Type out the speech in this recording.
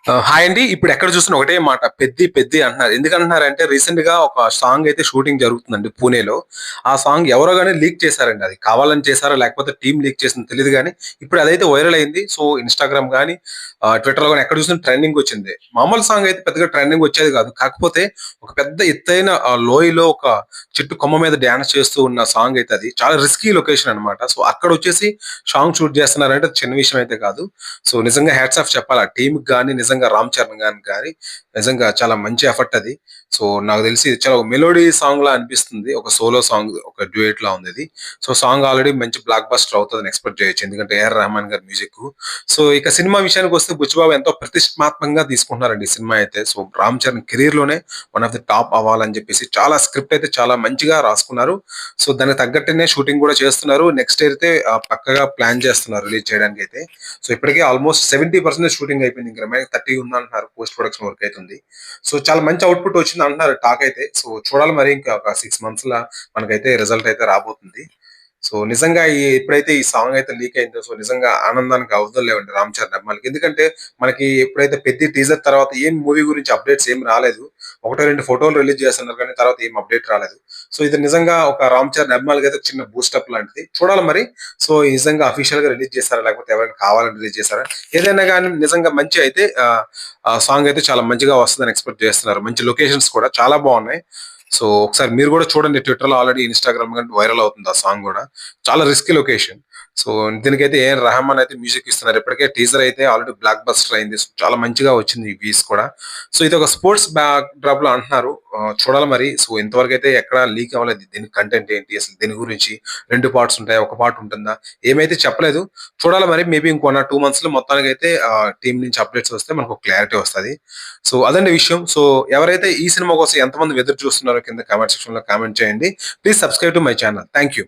Hi అండి. ఇప్పుడు ఎక్కడ చూసినా ఒకటే మాట 'పెద్ది పెద్ది' అంటున్నారు. ఎందుకంటున్నారంటే రీసెంట్‌గా ఒక సాంగ్ అయితే షూటింగ్ జరుగుతుందండి పూణేలో. ఆ సాంగ్ ఎవరో గాని లీక్ చేశారండి అది. కావాలని చేశారో లేకపోతే టీమ్ లీక్ చేసిందో తెలీదు గానీ, ఇప్పుడు అదైతే వైరల్ అయింది. సో, ఇన్‌స్టాగ్రామ్ గాని, ట్విట్టర్‌లో గాని ఎక్కడ చూసినా ట్రెండింగ్ వచ్చింది. మామూలు సాంగ్ అయితే పెద్దగా ట్రెండింగ్ వచ్చేది కాదు. కాకపోతే ఒక పెద్ద ఎత్తైన లోయలో ఒక చెట్టు కొమ్మ మీద డాన్స్ చేస్తూ ఉన్న సాంగ్ అయితే అది. చాలా రిస్కీ లొకేషన్ అన్నమాట. సో, అక్కడొచ్చేసి సాంగ్ షూట్ చేస్తున్నారంటే అది చిన్న విషయం అయితే కాదు. సో, నిజంగా హ్యాట్స్ ఆఫ్ చెప్పాలి. ఆ టీమ్‌కి గాని, నిజంగా 'రామ్ చరణ్' గాని నిజంగా చాలా మంచి ఎఫర్ట్ అది. సో, నాకు తెలిసి చాలా మెలోడీ సాంగ్‌లా అనిపిస్తుంది. ఒక సోలో సాంగ్, ఒక డ్యూయెట్‌లా ఉందిది. సో, సాంగ్ ఆల్రెడీ మంచి బ్లాక్ బస్టర్ అవుతదని ఎక్స్‌పెక్ట్ చేయొచ్చు. ఎందుకంటే ఏఆర్ రెహమాన్ గారి మ్యూజిక్కు. సో, ఇక సినిమా విషయానికొస్తే 'బుచ్చిబాబు' ఎంతో ప్రతిష్టాత్మకంగా తీసుకుంటున్నారండి ఈ సినిమా అయితే. సో, 'రామ్ చరణ్' కెరియర్‌లోనే వన్ ఆఫ్ ది టాప్ అవ్వాలని చెప్పేసి చాలా స్క్రిప్ట్ అయితే చాలా మంచిగా రాసుకున్నారు. సో, దానికి తగ్గట్టుగానే షూటింగ్ కూడా చేస్తున్నారు. నెక్స్ట్ ఇయర్ అయితే పక్కాగా ప్లాన్ చేస్తున్నారు రిలీజ్ చేయడానికైతే. సో, ఇప్పటికే ఆల్‌మోస్ట్ 70% షూటింగ్ అయిపోయింది. ఇంక రిమైనింగ్ 30 ఉందంటున్నారు. పోస్ట్ ప్రొడక్షన్ వర్క్ అయితే ఉంది. సో, చాలా మంచి ఔట్‌పుట్ వచ్చిందంటున్నారు టాక్ అయితే. సో, చూడాలి మరి ఇంకా ఒక 6 మంత్స్‌ల మనకైతే రిజల్ట్ అయితే రాబోతుంది. సో, నిజంగా ఎప్పుడైతే ఈ సాంగ్ అయితే లీక్ అయిందో సో, నిజంగా ఆనందానికి అవధులు లేవండి 'రామ్ చరణ్' అభిమానులకి. ఎందుకంటే మనకి ఎప్పుడైతే 'పెద్ది' టీజర్ తర్వాత ఏం మూవీ గురించి అప్డేట్స్ ఏమి రాలేదు. ఒకటో 2 ఫోటోలు రిలీజ్ చేస్తున్నారు కానీ తర్వాత ఏం అప్డేట్ రాలేదు. సో, ఇది నిజంగా ఒక 'రామ్ చరణ్' అభిమానులకైతే చిన్న బూస్టప్ లాంటిది. చూడాలి మరి. సో, నిజంగా అఫీషియల్‌గా రిలీజ్ చేస్తారా? లేకపోతే ఎవరైనా కావాలని రిలీజ్ చేసారా? ఏదైనా గాని నిజంగా మంచి అయితే ఆ సాంగ్ అయితే చాలా మంచిగా వస్తదని ఎక్స్‌పెక్ట్ చేస్తున్నారు. మంచి లొకేషన్స్ కూడా చాలా బావున్నాయి. సో, ఒకసారి మీరు గూడా చూడండి. ట్విట్టర్‌లో ఆల్రెడీ ఇన్‌స్టాగ్రామ్ గాని వైరల్ అవుతుంది ఆ సాంగ్ గూడా. చాలా రిస్కీ లొకేషన్. సో, దీనికైతే ఏఆర్ రెహమాన్ అయితే మ్యూజిక్ ఇస్తున్నారు. ఇప్పటికే టీజర్ అయితే ఆల్రెడీ బ్లాక్ బస్టర్ అయింది. సో, చాలా మంచిగా వచ్చింది ఈ వ్యూస్ కూడా. సో, ఇదొక స్పోర్ట్స్ బ్యాక్ డ్రాప్‌లో అంటున్నారు. చూడాలి మరి. సో, ఇంతవరకైతే ఎక్కడ లీక్ అవ్వలేదు. దీని కంటెంట్ ఏంటి? అసలు దీని గురించి 2 పార్ట్స్ ఉంటాయా? ఒక పార్ట్ ఉంటుందా? ఏమైతే చెప్పలేదు. చూడాలి మరి. మేబీ ఇంకో 2 మంత్స్‌లో మొత్తానికైతే టీమ్ నుంచి అప్డేట్స్ వస్తే మనకు క్లారిటీ వస్తది. సో, అదండి విషయం. సో, ఎవరైతే ఈ సినిమా కోసం ఎంతమంది ఎదురు చూస్తున్నారో కింద కామెంట్ సెక్షన్‌లో కామెంట్ చేయండి. Please subscribe to my channel. Thank you.